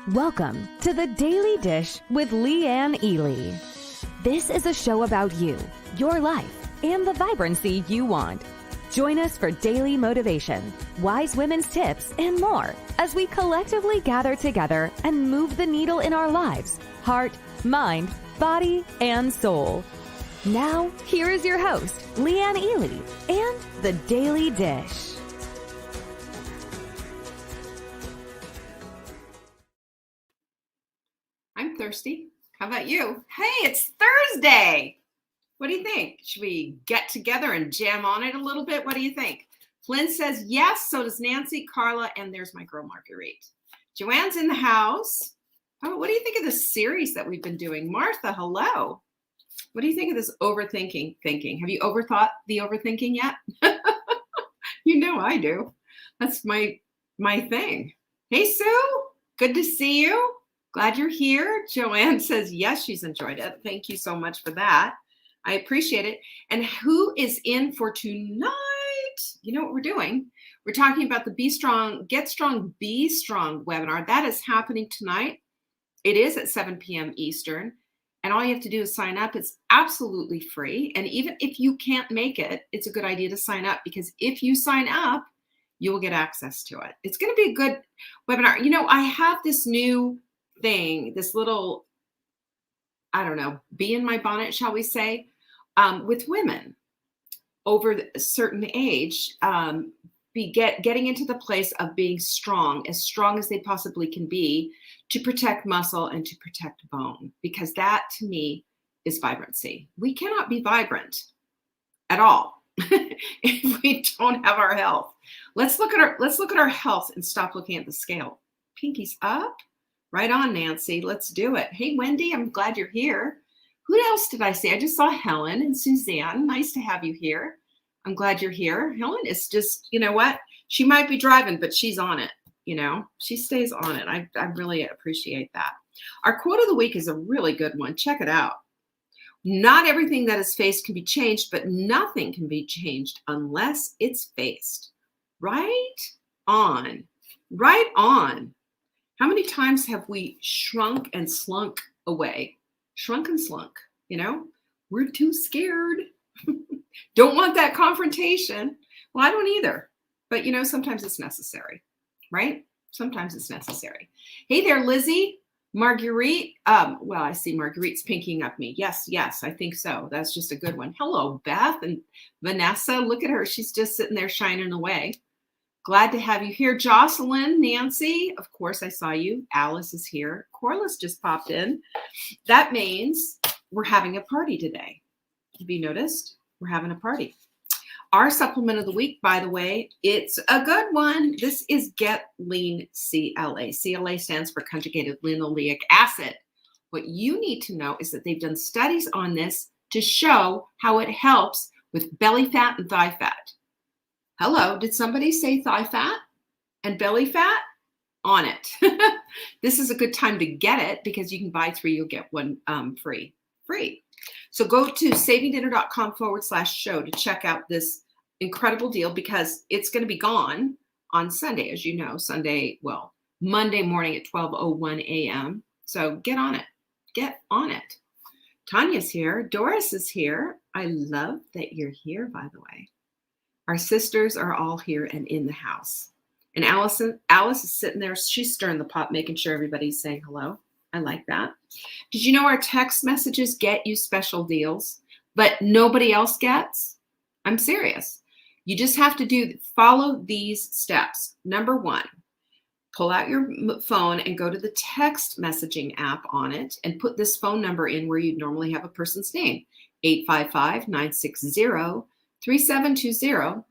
Welcome to the Daily Dish with Leanne Ely. This is a show about you, your life, and the vibrancy you want. Join us for daily motivation, wise women's tips, and more as we collectively gather together and move the needle in our lives, heart, mind, body, and soul. Now, here is your host, Leanne Ely, and the Daily Dish. I'm thirsty. How about you? Hey, it's Thursday. What do you think? Should we get together and jam on it a little bit? What do you think? Flynn says yes. So does Nancy, Carla, and there's my girl Marguerite. Joanne's in the house. Oh, what do you think of this series that we've been doing? Martha, hello. What do you think of this overthinking thinking? Have you overthought the overthinking yet? You know I do. That's my thing. Hey, Sue. Good to see you. Glad you're here. Joanne says, yes, she's enjoyed it. Thank you so much for that. I appreciate it. And who is in for tonight? You know what we're doing? We're talking about the Be Strong, Get Strong, Be Strong webinar. That is happening tonight. It is at 7 p.m. Eastern. And all you have to do is sign up. It's absolutely free. And even if you can't make it, it's a good idea to sign up, because if you sign up, you will get access to it. It's going to be a good webinar. You know, I have this new thing, this little, I don't know, bee in my bonnet, shall we say, with women over a certain age, getting into the place of being strong as they possibly can be, to protect muscle and to protect bone, because that to me is vibrancy. We cannot be vibrant at all if we don't have our health. Let's look at our health and stop looking at the scale. Pinkies up. Right on, Nancy. Let's do it. Hey, Wendy, I'm glad you're here. Who else did I see? I just saw Helen and Suzanne. Nice to have you here. I'm glad you're here. Helen is just, you know what? She might be driving, but she's on it. You know, she stays on it. I really appreciate that. Our quote of the week is a really good one. Check it out. Not everything that is faced can be changed, but nothing can be changed unless it's faced. Right on. Right on. How many times have we shrunk and slunk away? Shrunk and slunk, you know? We're too scared. Don't want that confrontation. Well, I don't either. But, you know, sometimes it's necessary, right? Sometimes it's necessary. Hey there, Lizzie. Marguerite. Well, I see Marguerite's pinking up me. Yes, I think so. That's just a good one. Hello, Beth and Vanessa. Look at her. She's just sitting there shining away. Glad to have you here. Jocelyn, Nancy, of course I saw you. Alice is here. Corliss just popped in. That means we're having a party today. Have you noticed? We're having a party. Our supplement of the week, by the way, it's a good one. This is Get Lean CLA. CLA stands for conjugated linoleic acid. What you need to know is that they've done studies on this to show how it helps with belly fat and thigh fat. Hello, did somebody say thigh fat and belly fat? On it. This is a good time to get it, because you can buy 3, you'll get 1 free. So go to savingdinner.com/show to check out this incredible deal, because it's going to be gone on Sunday, as you know, Monday morning at 12:01 a.m. So get on it. Get on it. Tanya's here. Doris is here. I love that you're here, by the way. Our sisters are all here and in the house. And Alice is sitting there. She's stirring the pot, making sure everybody's saying hello. I like that. Did you know our text messages get you special deals, but nobody else gets? I'm serious. You just have to follow these steps. Number 1, pull out your phone and go to the text messaging app on it and put this phone number in where you'd normally have a person's name, 855-960-3720.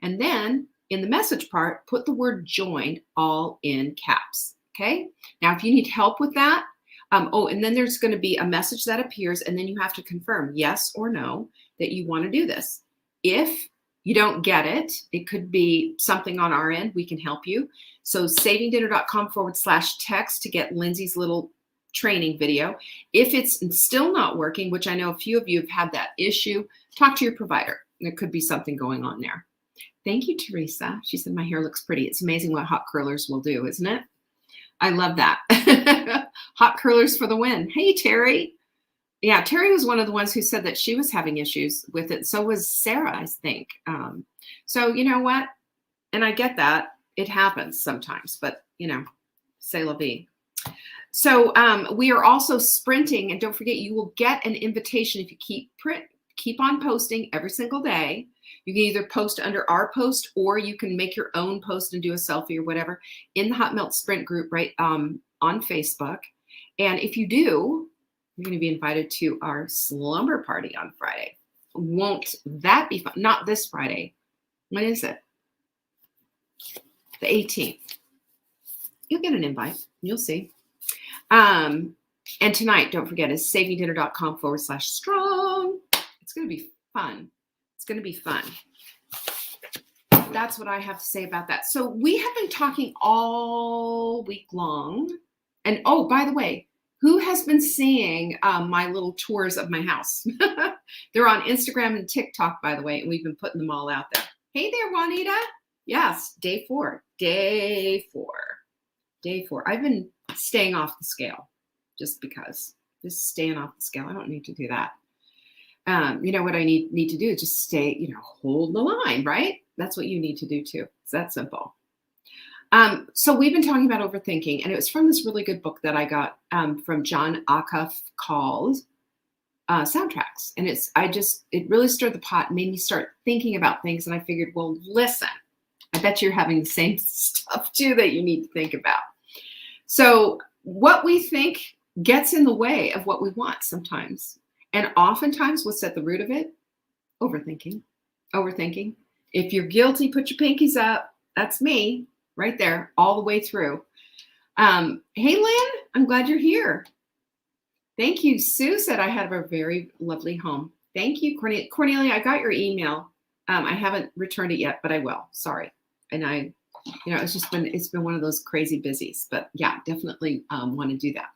And then in the message part, put the word join all in caps. Okay. Now, if you need help with that, and then there's going to be a message that appears, and then you have to confirm yes or no that you want to do this. If you don't get it, it could be something on our end. We can help you. So savingdinner.com/text to get Lindsay's little training video. If it's still not working, which I know a few of you have had that issue, talk to your provider. There could be something going on there. Thank you, Teresa. She said, my hair looks pretty. It's amazing what hot curlers will do, isn't it? I love that. Hot curlers for the win. Hey, Terry. Yeah, Terry was one of the ones who said that she was having issues with it. So was Sarah, I think. So you know what? And I get that. It happens sometimes, but c'est la vie. So we are also sprinting, and don't forget, you will get an invitation if you keep on posting every single day. You can either post under our post, or you can make your own post and do a selfie or whatever in the Hot Melt Sprint group, right, on Facebook. And if you do, you're going to be invited to our slumber party on Friday. Won't that be fun? Not this Friday. When is it? The 18th. You'll get an invite. You'll see. And tonight, don't forget, is savingdinner.com/strong. It's going to be fun. It's going to be fun. That's what I have to say about that. So we have been talking all week long. And oh, by the way, who has been seeing my little tours of my house? They're on Instagram and TikTok, by the way, and we've been putting them all out there. Hey there, Juanita. Yes, day four. I've been staying off the scale just because. Just staying off the scale. I don't need to do that. You know what I need to do? Just stay, hold the line, right? That's what you need to do too. It's that simple. So we've been talking about overthinking, and it was from this really good book that I got from John Acuff called Soundtracks. And it really stirred the pot and made me start thinking about things. And I figured, well, listen, I bet you're having the same stuff too that you need to think about. So what we think gets in the way of what we want sometimes. And oftentimes what's at the root of it? Overthinking. If you're guilty, put your pinkies up. That's me right there all the way through. Hey, Lynn, I'm glad you're here. Thank you. Sue said I have a very lovely home. Thank you, Cornelia. I got your email. I haven't returned it yet, but I will. Sorry. And it's been one of those crazy busies, but yeah, definitely want to do that.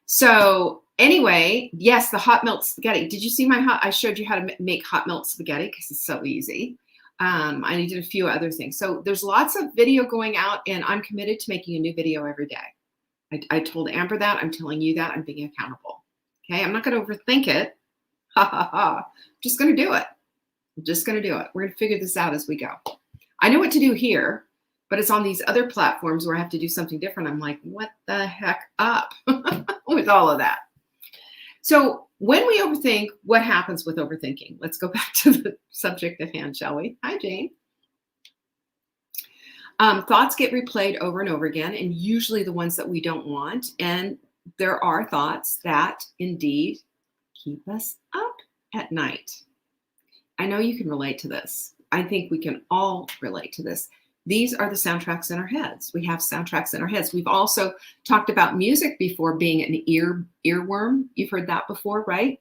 So anyway, yes, the hot melt spaghetti. Did you see I showed you how to make hot melt spaghetti because it's so easy. I did a few other things. So there's lots of video going out, and I'm committed to making a new video every day. I told Amber that. I'm telling you that. I'm being accountable. Okay. I'm not going to overthink it. Ha ha ha. I'm just going to do it. We're going to figure this out as we go. I know what to do here, but it's on these other platforms where I have to do something different. I'm like, what the heck up with all of that? So when we overthink, what happens with overthinking? Let's go back to the subject at hand, shall we? Hi, Jane. Thoughts get replayed over and over again, and usually the ones that we don't want. And there are thoughts that indeed keep us up at night. I know you can relate to this. I think we can all relate to this. These are the soundtracks in our heads. We have soundtracks in our heads. We've also talked about music before being an earworm. You've heard that before, right?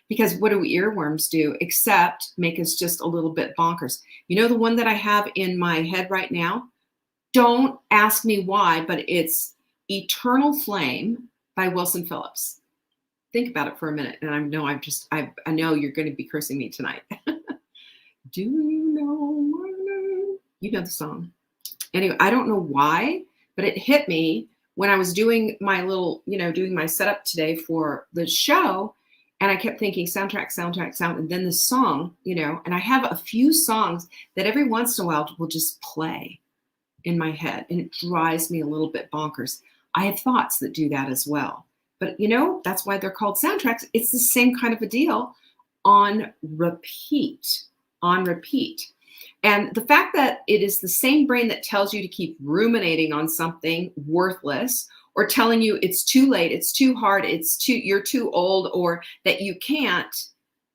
Because what do earworms do except make us just a little bit bonkers? You know the one that I have in my head right now? Don't ask me why, but it's Eternal Flame by Wilson Phillips. Think about it for a minute. And I know you're going to be cursing me tonight. Do you know my name? You know the song. Anyway, I don't know why, but it hit me when I was doing my doing my setup today for the show. And I kept thinking soundtrack, and then the song, and I have a few songs that every once in a while will just play in my head, and it drives me a little bit bonkers. I have thoughts that do that as well. But that's why they're called soundtracks. It's the same kind of a deal on repeat. And the fact that it is the same brain that tells you to keep ruminating on something worthless, or telling you it's too late, it's too hard, you're too old, or that you can't,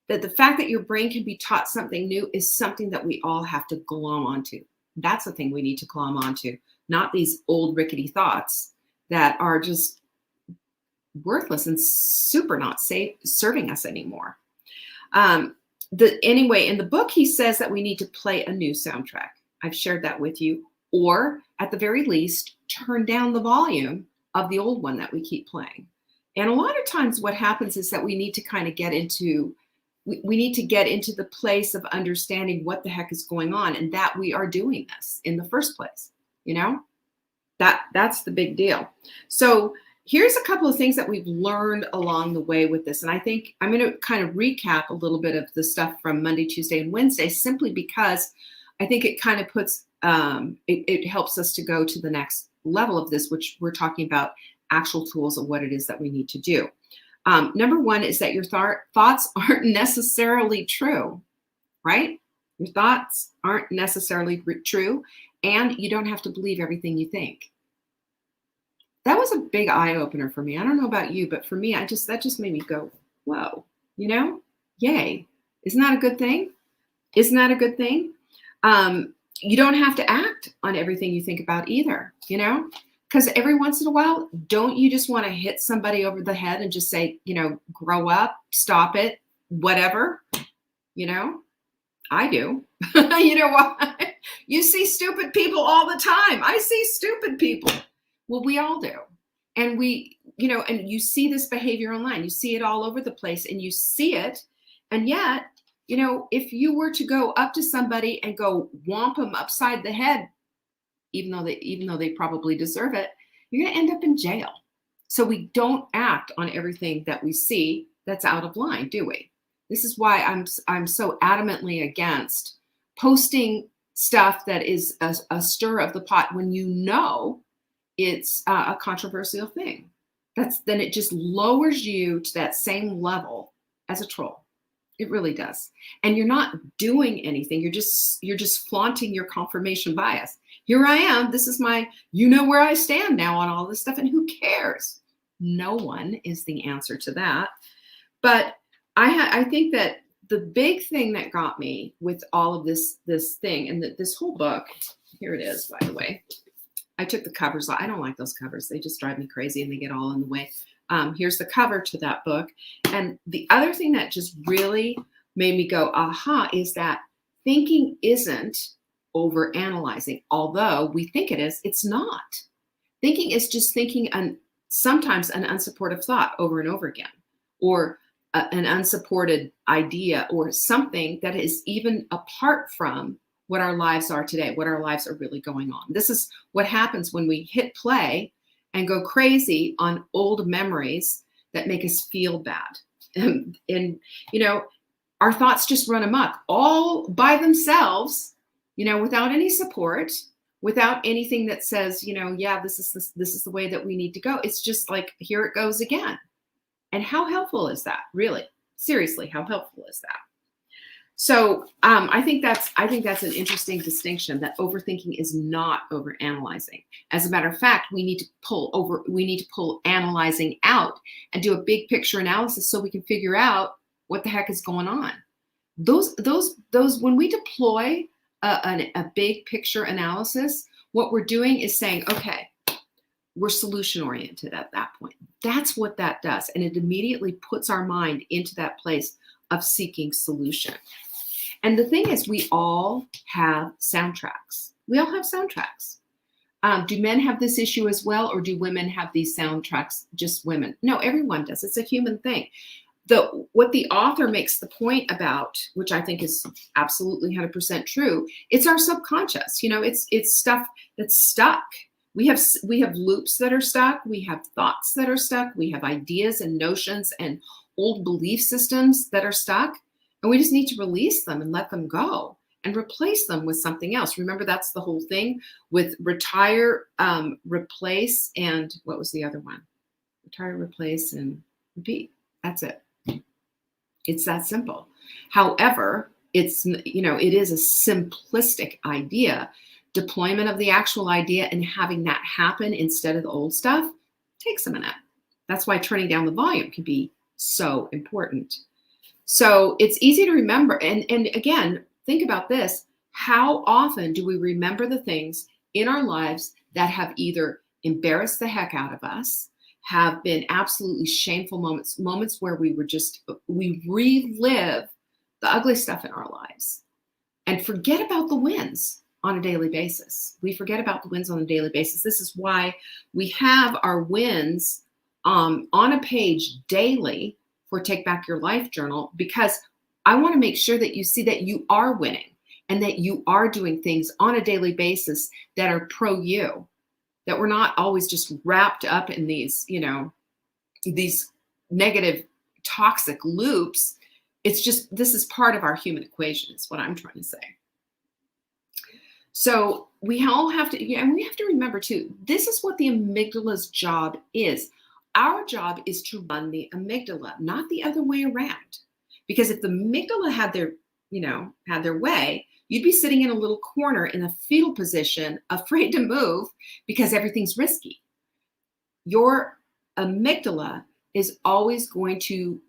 that the fact that your brain can be taught something new is something that we all have to glom onto. That's the thing we need to glom onto, not these old rickety thoughts that are just worthless and super not serving us anymore. Anyway, in the book, he says that we need to play a new soundtrack. I've shared that with you, or at the very least, turn down the volume of the old one that we keep playing. And a lot of times what happens is that we need to kind of get into the place of understanding what the heck is going on, and that we are doing this in the first place. That's the big deal. So here's a couple of things that we've learned along the way with this. And I think I'm going to kind of recap a little bit of the stuff from Monday, Tuesday, and Wednesday, simply because I think it kind of puts, it helps us to go to the next level of this, which we're talking about actual tools of what it is that we need to do. Number one is that your thoughts aren't necessarily true, right? Your thoughts aren't necessarily true, and you don't have to believe everything you think. That was a big eye opener for me. I don't know about you, but for me, that just made me go, whoa, yay. Isn't that a good thing? Isn't that a good thing? You don't have to act on everything you think about either, because every once in a while, don't you just want to hit somebody over the head and just say, grow up, stop it, whatever, I do. You know what? You see stupid people all the time. I see stupid people. Well, we all do. And and you see this behavior online. You see it all over the place, and you see it. And yet, if you were to go up to somebody and go whomp them upside the head, even though they probably deserve it, you're going to end up in jail. So we don't act on everything that we see that's out of line, do we? This is why I'm so adamantly against posting stuff that is a stir of the pot when it's a controversial thing. Then it just lowers you to that same level as a troll. It really does. And you're not doing anything. You're just flaunting your confirmation bias. Here I am. This is my, where I stand now on all this stuff. And who cares? No one is the answer to that. But I think that the big thing that got me with all of this thing, and this whole book, here it is, by the way. I took the covers off. I don't like those covers. They just drive me crazy and they get all in the way. Here's the cover to that book. And the other thing that just really made me go, aha, is that thinking isn't over analyzing. Although we think it is, it's not. Thinking is just thinking sometimes an unsupportive thought over and over again, or an unsupported idea, or something that is even apart from what our lives are today, what our lives are really going on. This is what happens when we hit play and go crazy on old memories that make us feel bad. And our thoughts just run amok all by themselves, without any support, without anything that says, yeah, this is the way that we need to go. It's just like, here it goes again. And how helpful is that? Really? Seriously, how helpful is that? So I think that's an interesting distinction, that overthinking is not overanalyzing. As a matter of fact, we need to pull analyzing out and do a big picture analysis so we can figure out what the heck is going on. Those when we deploy a big picture analysis, what we're doing is saying, okay, we're solution oriented at that point. That's what that does. And it immediately puts our mind into that place of seeking solution. And the thing is, we all have soundtracks. We all have soundtracks. Do men have this issue as well, or do women have these soundtracks, just women? No, everyone does. It's a human thing. What the author makes the point about, which I think is absolutely 100% true, it's our subconscious. It's stuff that's stuck. We have loops that are stuck. We have thoughts that are stuck. We have ideas and notions and old belief systems that are stuck. And we just need to release them and let them go and replace them with something else. Remember, that's the whole thing with retire, replace, and what was the other one? Retire, replace, and repeat. That's it. It's that simple. However, it is a simplistic idea. Deployment of the actual idea and having that happen instead of the old stuff takes a minute. That's why turning down the volume can be so important. So it's easy to remember. And again, think about this. How often do we remember the things in our lives that have either embarrassed the heck out of us, have been absolutely shameful moments where we relive the ugly stuff in our lives and forget about the wins on a daily basis. We forget about the wins on a daily basis. This is why we have our wins on a page daily for Take Back Your Life journal, because I want to make sure that you see that you are winning and that you are doing things on a daily basis that are pro you. that we're not always just wrapped up in these, these negative toxic loops. It's just, this is part of our human equation is what I'm trying to say. So we all have to, and we have to remember too, this is what the amygdala's job is. Our job is to run the amygdala, not the other way around. Because if the amygdala had their way, you'd be sitting in a little corner in a fetal position, afraid to move because everything's risky. Your amygdala is always going to,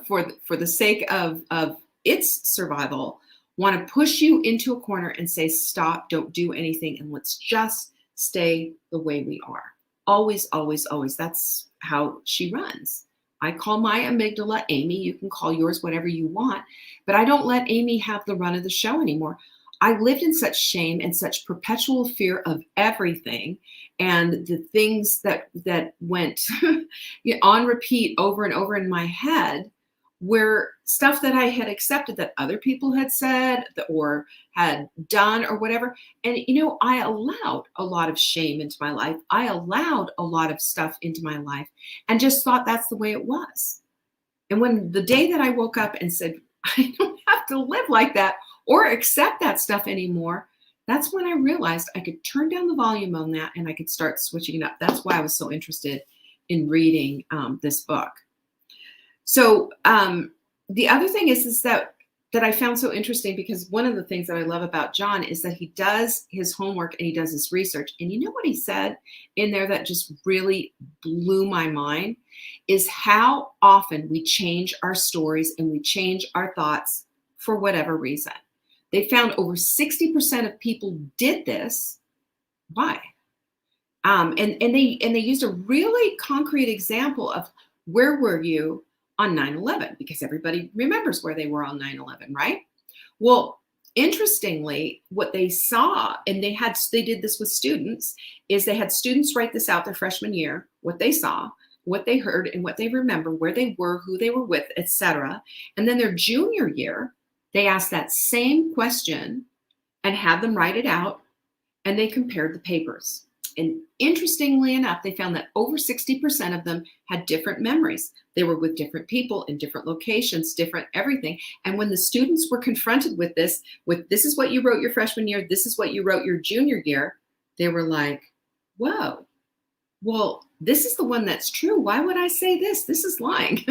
for the sake of its survival, want to push you into a corner and say, stop, don't do anything, and let's just stay the way we are. Always, always, always. That's how she runs. I call my amygdala Amy. You can call yours whatever you want, but I don't let Amy have the run of the show anymore. I lived in such shame and such perpetual fear of everything, and the things that went on repeat over and over in my head were stuff that I had accepted that other people had said or had done or whatever. And, I allowed a lot of shame into my life. I allowed a lot of stuff into my life and just thought that's the way it was. And when the day that I woke up and said, I don't have to live like that or accept that stuff anymore, that's when I realized I could turn down the volume on that and I could start switching it up. That's why I was so interested in reading this book. So the other thing is that I found so interesting, because one of the things that I love about John is that he does his homework and he does his research. And you know what he said in there that just really blew my mind is how often we change our stories and we change our thoughts for whatever reason. They found over 60% of people did this. Why? And they used a really concrete example of where were you on 9/11, because everybody remembers where they were on 9/11, right? Well, interestingly, what they saw, and they did this with students, is they had students write this out their freshman year, what they saw, what they heard, and what they remember, where they were, who they were with, etc. And then their junior year, they asked that same question and had them write it out, and they compared the papers. And interestingly enough, they found that over 60% of them had different memories. They were with different people in different locations, different everything. And when the students were confronted with this is what you wrote your freshman year, this is what you wrote your junior year, they were like, whoa, well, this is the one that's true. Why would I say this? This is lying.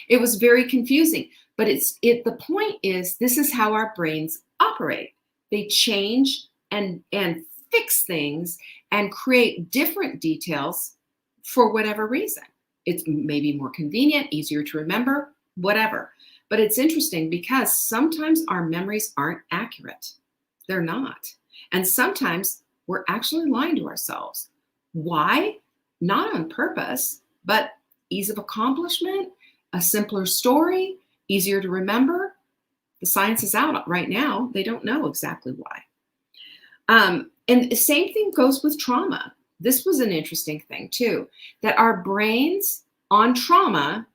It was very confusing. But the point is, this is how our brains operate. They change and fix things and create different details for whatever reason. It's maybe more convenient, easier to remember, whatever. But it's interesting because sometimes our memories aren't accurate. They're not. And sometimes we're actually lying to ourselves. Why? Not on purpose, but ease of accomplishment, a simpler story, easier to remember. The science is out right now. They don't know exactly why. And the same thing goes with trauma. This was an interesting thing too, that our brains on trauma,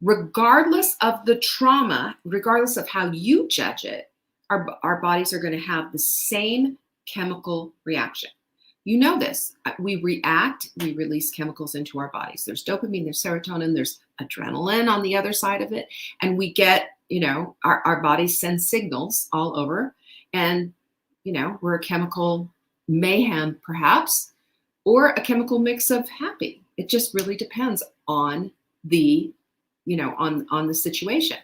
regardless of the trauma, regardless of how you judge it, our bodies are going to have the same chemical reaction. You know this. We react, we release chemicals into our bodies. There's dopamine, there's serotonin, there's adrenaline on the other side of it. And we get, our bodies send signals all over. And, we're a chemical mayhem, perhaps, or a chemical mix of happy. It just really depends on the, on the situation.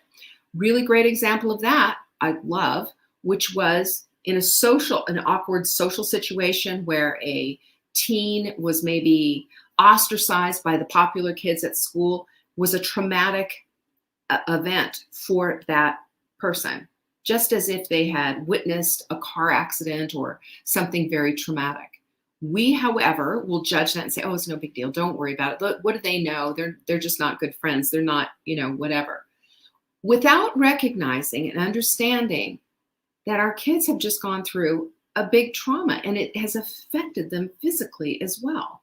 Really great example of that I love, which was in an awkward social situation where a teen was maybe ostracized by the popular kids at school, was a traumatic event for that person, just as if they had witnessed a car accident or something very traumatic. We, however, will judge that and say, oh, it's no big deal. Don't worry about it. What do they know? They're just not good friends. They're not, whatever. Without recognizing and understanding that our kids have just gone through a big trauma and it has affected them physically as well.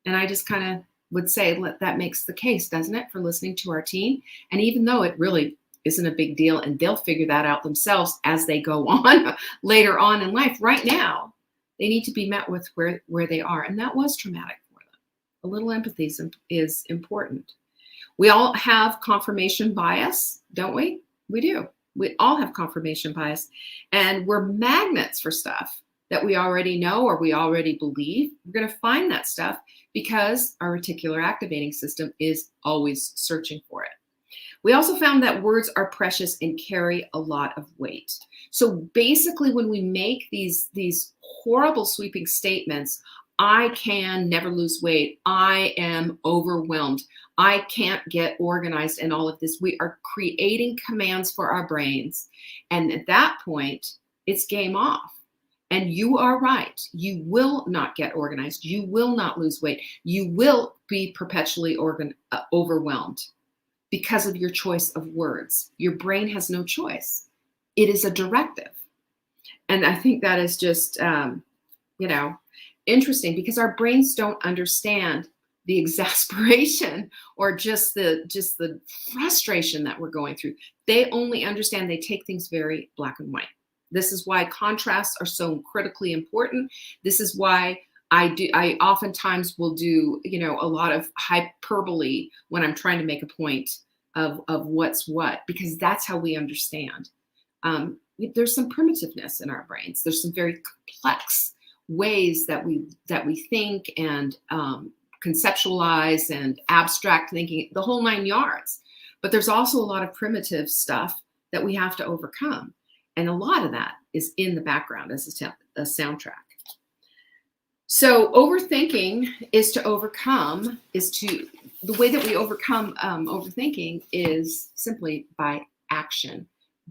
And I just kind of would say that makes the case, doesn't it, for listening to our teen? And even though it really isn't a big deal and they'll figure that out themselves as they go on later on in life, right now, They need to be met with where they are. And that was traumatic for them. A little empathy is important. We all have confirmation bias, don't we? We do. We all have confirmation bias. And we're magnets for stuff that we already know or we already believe. We're going to find that stuff because our reticular activating system is always searching for it. We also found that words are precious and carry a lot of weight. So basically, when we make these horrible sweeping statements, I can never lose weight, I am overwhelmed, I can't get organized, and all of this, we are creating commands for our brains. And at that point, it's game off. And you are right. You will not get organized. You will not lose weight. You will be perpetually overwhelmed because of your choice of words. Your brain has no choice. It is a directive. And I think that is just, interesting because our brains don't understand the exasperation or just the frustration that we're going through. They only understand, they take things very black and white. This is why contrasts are so critically important. This is why I oftentimes will do, a lot of hyperbole when I'm trying to make a point of what's what, because that's how we understand. There's some primitiveness in our brains. There's some very complex ways that we think and conceptualize and abstract thinking, the whole 9 yards. But there's also a lot of primitive stuff that we have to overcome. And a lot of that is in the background as a soundtrack. So overthinking the way that we overcome overthinking is simply by action,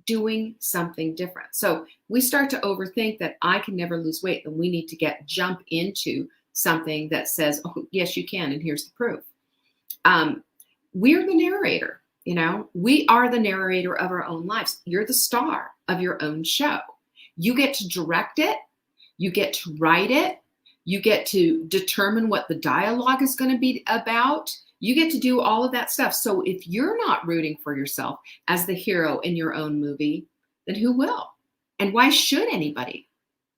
doing something different. So we start to overthink that I can never lose weight, and we need to jump into something that says, oh, yes, you can, and here's the proof. We're the narrator. We are the narrator of our own lives. You're the star of your own show. You get to direct it. You get to write it. You get to determine what the dialogue is going to be about. You get to do all of that stuff. So if you're not rooting for yourself as the hero in your own movie, then who will? And why should anybody?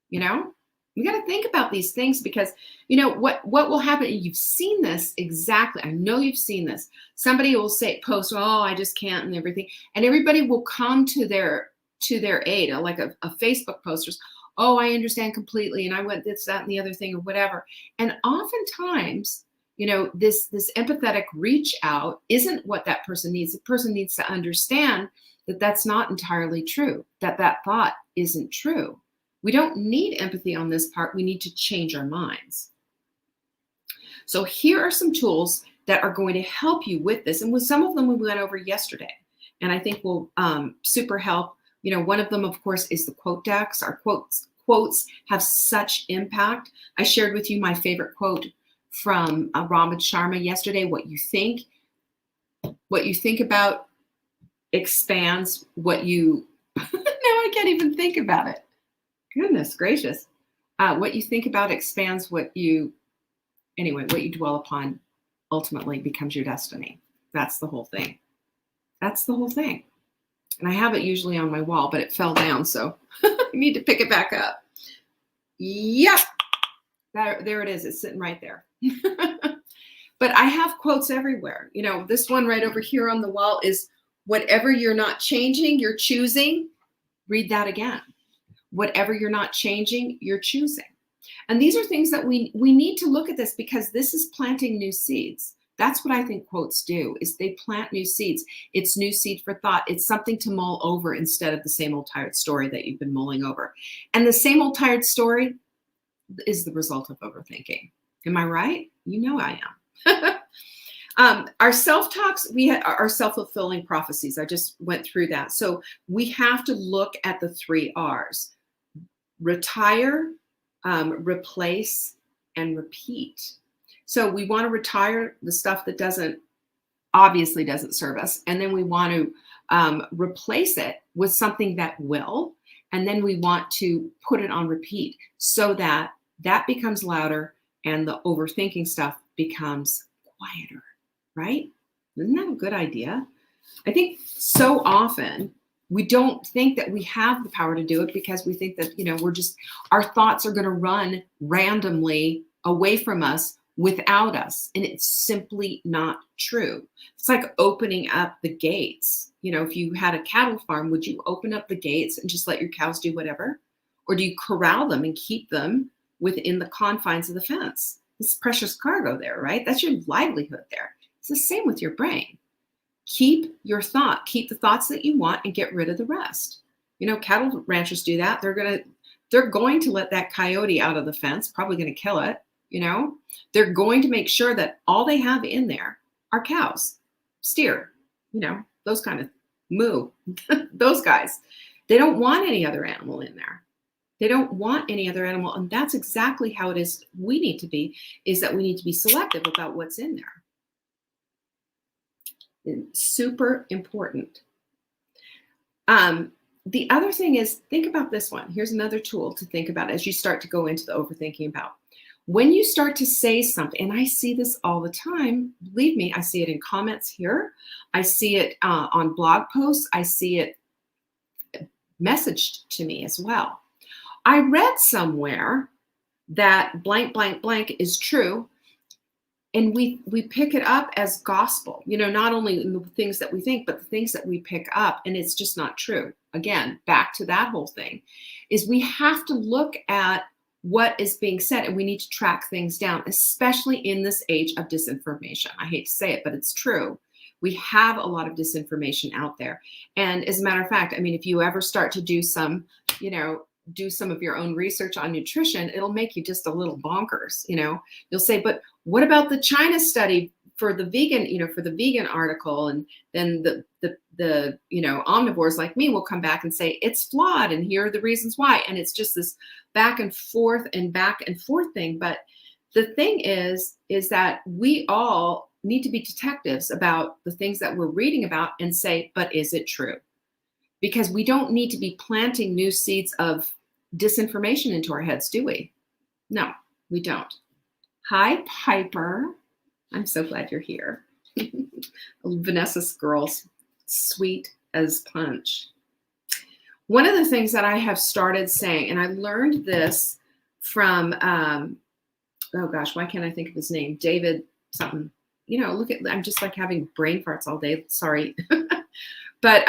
You got to think about these things because, what will happen, and you've seen this exactly. I know you've seen this. Somebody will post, oh, I just can't and everything. And everybody will come to their aid, like a Facebook posters. Oh, I understand completely. And I went this, that, and the other thing or whatever. And oftentimes, this empathetic reach out isn't what that person needs. The person needs to understand that that's not entirely true, that thought isn't true. We don't need empathy on this part. We need to change our minds. So here are some tools that are going to help you with this. And with some of them we went over yesterday, and I think will super help. One of them, of course, is the quote decks. Our quotes have such impact. I shared with you my favorite quote from Ramad Sharma yesterday. What you think about expands what you, now I can't even think about it. Goodness gracious. What you think about expands what you dwell upon ultimately becomes your destiny. That's the whole thing. And I have it usually on my wall, but it fell down, so I need to pick it back up. Yep. There it is. It's sitting right there. But I have quotes everywhere. This one right over here on the wall is, whatever you're not changing, you're choosing. Read that again. Whatever you're not changing, you're choosing. And these are things that we need to look at this, because this is planting new seeds. That's what I think quotes do, is they plant new seeds. It's new seed for thought. It's something to mull over instead of the same old tired story that you've been mulling over. And the same old tired story is the result of overthinking. Am I right? I am. Our self-talks, our self-fulfilling prophecies. I just went through that. So we have to look at the 3 R's. Retire, replace, and repeat. So we want to retire the stuff that obviously doesn't serve us. And then we want to replace it with something that will. And then we want to put it on repeat so that becomes louder and the overthinking stuff becomes quieter, right? Isn't that a good idea? I think so often We don't think that we have the power to do it because we think that, our thoughts are going to run randomly away from us without us. And it's simply not true. It's like opening up the gates. If you had a cattle farm, would you open up the gates and just let your cows do whatever? Or do you corral them and keep them within the confines of the fence? It's precious cargo there, right? That's your livelihood there. It's the same with your brain. Keep the thoughts that you want and get rid of the rest. Cattle ranchers do that. They're going to let that coyote out of the fence, probably going to kill it. They're going to make sure that all they have in there are cows, steer, those kind of moo, those guys. They don't want any other animal in there. They don't want any other animal. And that's exactly how it is. We need to be selective about what's in there. Super important. The other thing is, think about this one. Here's another tool to think about as you start to go into the overthinking about. When you start to say something, and I see this all the time, believe me, I see it in comments here. I see it on blog posts. I see it messaged to me as well. I read somewhere that blank, blank, blank is true. And we pick it up as gospel, not only in the things that we think, but the things that we pick up. And it's just not true. Again, back to that whole thing is we have to look at what is being said, and we need to track things down, especially in this age of disinformation. I hate to say it, but it's true. We have a lot of disinformation out there. And as a matter of fact, if you ever start to do some of your own research on nutrition, it'll make you just a little bonkers. You'll say, but what about the China study for the vegan article? And then the omnivores like me will come back and say it's flawed and here are the reasons why. And it's just this back and forth thing. But the thing is that we all need to be detectives about the things that we're reading about and say, but is it true? Because we don't need to be planting new seeds of disinformation into our heads, do we? No, we don't. Hi, Piper. I'm so glad you're here. Vanessa's girls, sweet as punch. One of the things that I have started saying, and I learned this from, oh gosh, why can't I think of his name? David something. I'm just like having brain farts all day. Sorry. But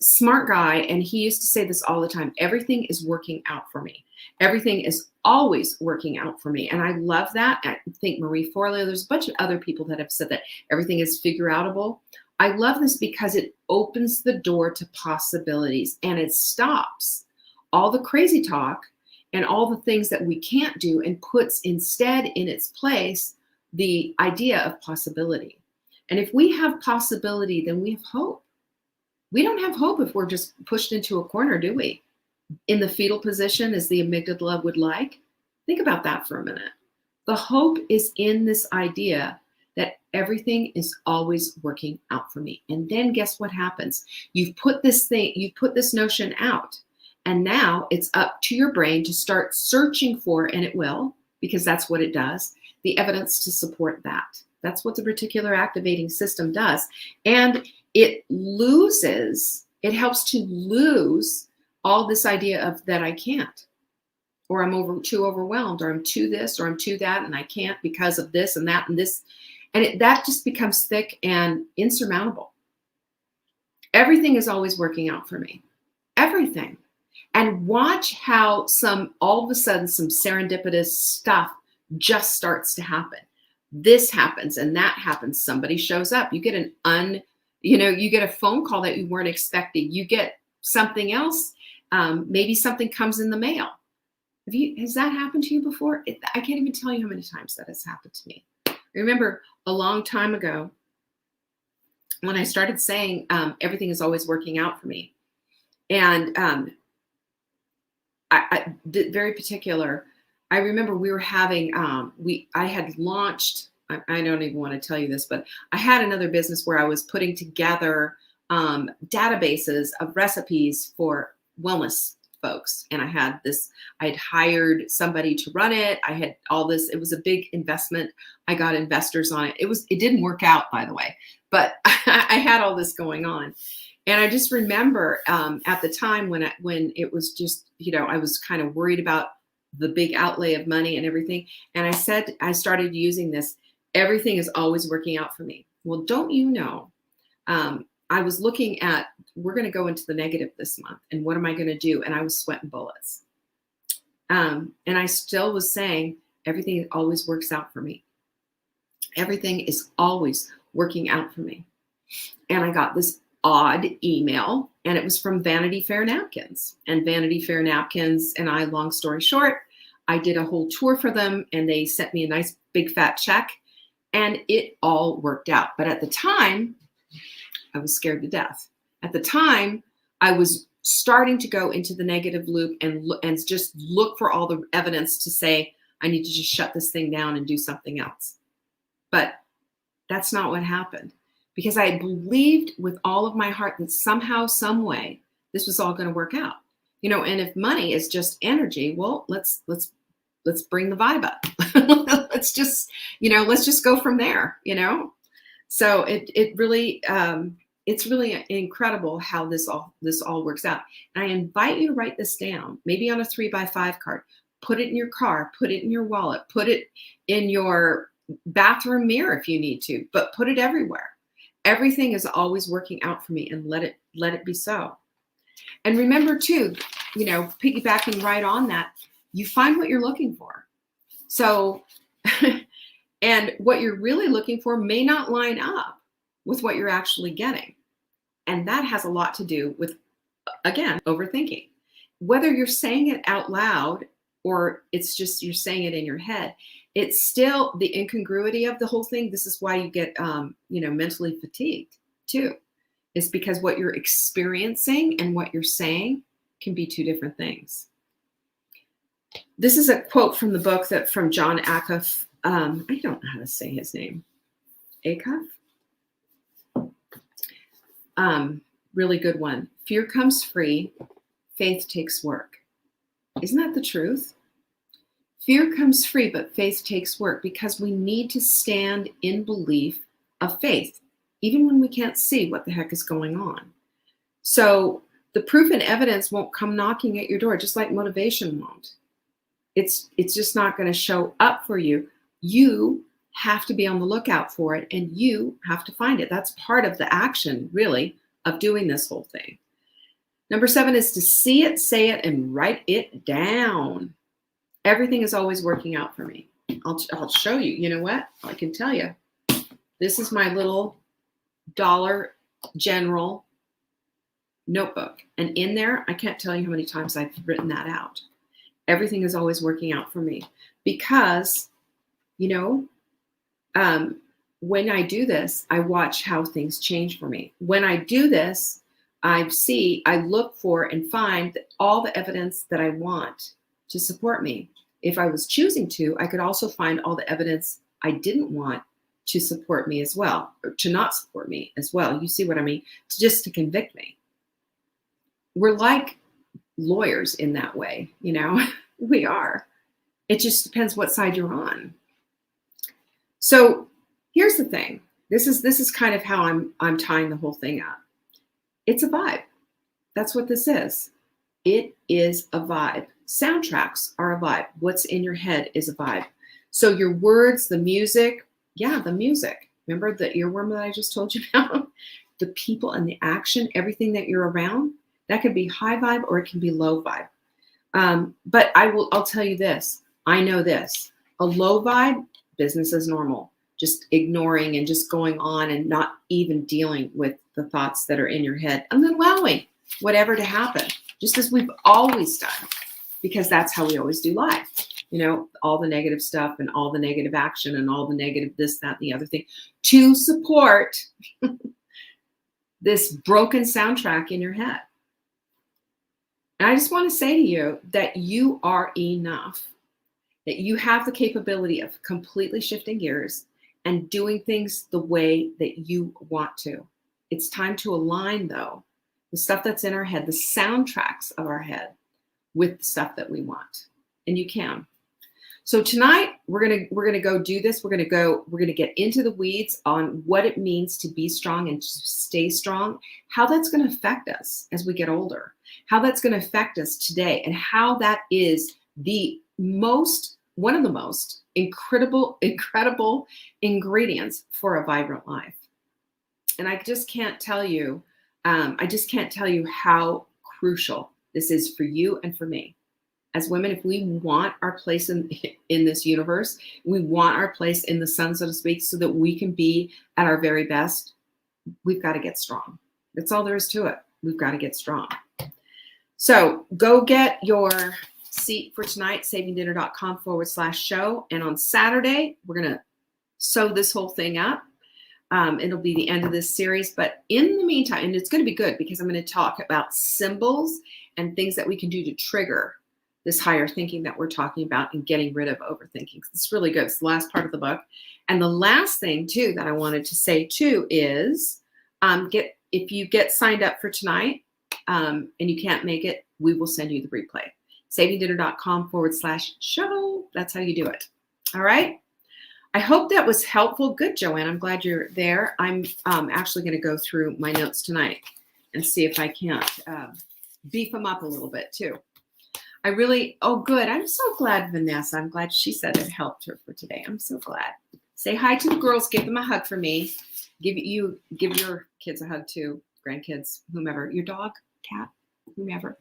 smart guy, and he used to say this all the time: everything is working out for me. Everything is always working out for me. And I love that. I think Marie Forleo, there's a bunch of other people that have said that everything is figure-outable. I love this because it opens the door to possibilities, and it stops all the crazy talk and all the things that we can't do and puts instead in its place the idea of possibility. And if we have possibility, then we have hope. We don't have hope if we're just pushed into a corner, do we? In the fetal position, as the amygdala would like. Think about that for a minute. The hope is in this idea that everything is always working out for me. And then guess what happens? You put this notion out, and now it's up to your brain to start searching for, and it will, because that's what it does, the evidence to support that. That's what the reticular activating system does. And it helps to lose all this idea of that I can't, or I'm too overwhelmed, or I'm too this, or I'm too that, and I can't because of this and that and this. And that just becomes thick and insurmountable. Everything is always working out for me. Everything. And watch how all of a sudden some serendipitous stuff just starts to happen. This happens and that happens. Somebody shows up. You get you get a phone call that you weren't expecting. You get something else. Maybe something comes in the mail. Has that happened to you before? I can't even tell you how many times that has happened to me. I remember a long time ago when I started saying everything is always working out for me. And I very particular, I remember we were having, I had launched, I don't even want to tell you this, but I had another business where I was putting together databases of recipes for wellness folks. And I had hired somebody to run it. I had all this, it was a big investment. I got investors on it. It didn't work out, by the way, but I had all this going on. And I just remember at the time when it was just, I was kind of worried about the big outlay of money and everything. And I started using this. Everything is always working out for me. Well, don't you know? I was looking at, we're going to go into the negative this month. And what am I going to do? And I was sweating bullets. And I still was saying, everything always works out for me. Everything is always working out for me. And I got this odd email, and it was from Vanity Fair Napkins. And Vanity Fair Napkins and I, long story short, I did a whole tour for them, and they sent me a nice big fat check, and it all worked out. But at the time, I was scared to death. At the time, I was starting to go into the negative loop and just look for all the evidence to say, I need to just shut this thing down and do something else. But that's not what happened, because I believed with all of my heart that somehow, some way, this was all going to work out. And if money is just energy, well, let's bring the vibe up. let's just go from there, So it really, it's really incredible how this all works out. And I invite you to write this down, maybe on a 3x5 card, put it in your car, put it in your wallet, put it in your bathroom mirror if you need to, but put it everywhere. Everything is always working out for me, and let it be so. And remember too, piggybacking right on that, you find what you're looking for. So, and what you're really looking for may not line up with what you're actually getting. And that has a lot to do with, again, overthinking. Whether you're saying it out loud or it's just you're saying it in your head, it's still the incongruity of the whole thing. This is why you get, mentally fatigued too. It's because what you're experiencing and what you're saying can be two different things. This is a quote from the book from John Acuff. I don't know how to say his name. Acuff? Really good one. Fear comes free. Faith takes work. Isn't that the truth? Fear comes free, but faith takes work, because we need to stand in belief of faith, even when we can't see what the heck is going on. So the proof and evidence won't come knocking at your door, just like motivation won't. It's just not going to show up for you. You have to be on the lookout for it, and you have to find it. That's part of the action, really, of doing this whole thing. Number 7 is to see it, say it, and write it down. Everything is always working out for me. I'll show you. You know what? I can tell you. This is my little Dollar General notebook. And in there, I can't tell you how many times I've written that out. Everything is always working out for me, because, when I do this, I watch how things change for me. When I do this, I look for and find all the evidence that I want to support me. If I was choosing to, I could also find all the evidence I didn't want to support me as well, or to not support me as well. You see what I mean? Just to convict me. We're like lawyers in that way, we are. It just depends what side you're on. So here's the thing. This is kind of how I'm tying the whole thing up. It's a vibe. That's what this is. It is a vibe. Soundtracks are a vibe. What's in your head is a vibe. So your words, the music, the music. Remember the earworm that I just told you about? The people and the action, everything that you're around, that could be high vibe or it can be low vibe. But I'll tell you this. I know this. A low vibe, business as normal. Just ignoring and just going on and not even dealing with the thoughts that are in your head, and then allowing whatever to happen, just as we've always done, because that's how we always do life. All the negative stuff and all the negative action and all the negative this, that, and the other thing to support this broken soundtrack in your head. And I just want to say to you that you are enough, that you have the capability of completely shifting gears and doing things the way that you want to. It's time to align, though, the stuff that's in our head, the soundtracks of our head, with the stuff that we want. And you can. So tonight we're gonna go do this. We're gonna get into the weeds on what it means to be strong and to stay strong, how that's gonna affect us as we get older, how that's gonna affect us today, and how that is one of the most incredible ingredients for a vibrant life. And I just can't tell you how crucial this is for you and for me. As women, if we want our place in this universe, we want our place in the sun, so to speak, so that we can be at our very best, we've got to get strong. That's all there is to it. We've got to get strong. So go get your seat for tonight, savingdinner.com/show. And on Saturday, we're going to sew this whole thing up. It'll be the end of this series. But in the meantime, and it's going to be good because I'm going to talk about symbols and things that we can do to trigger this higher thinking that we're talking about and getting rid of overthinking. It's really good. It's the last part of the book. And the last thing, too, that I wanted to say, too, is if you get signed up for tonight and you can't make it, we will send you the replay. savingdinner.com/show. That's how you do it. All right. I hope that was helpful. Good, Joanne. I'm glad you're there. I'm actually going to go through my notes tonight and see if I can't beef them up a little bit, too. Good. I'm so glad, Vanessa. I'm glad she said it helped her for today. I'm so glad. Say hi to the girls. Give them a hug for me. Give your kids a hug too. Grandkids, whomever, your dog, cat, whomever.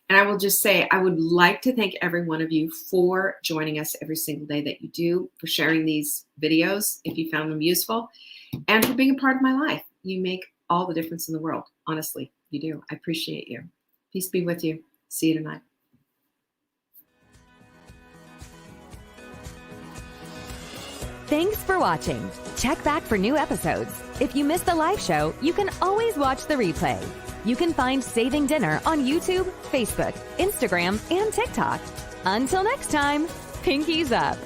And I will just say, I would like to thank every one of you for joining us every single day that you do, for sharing these videos if you found them useful, and for being a part of my life. You make all the difference in the world. Honestly, you do. I appreciate you. Peace be with you. See you tonight. Thanks for watching. Check back for new episodes. If you missed the live show, you can always watch the replay. You can find Saving Dinner on YouTube, Facebook, Instagram, and TikTok. Until next time, pinkies up.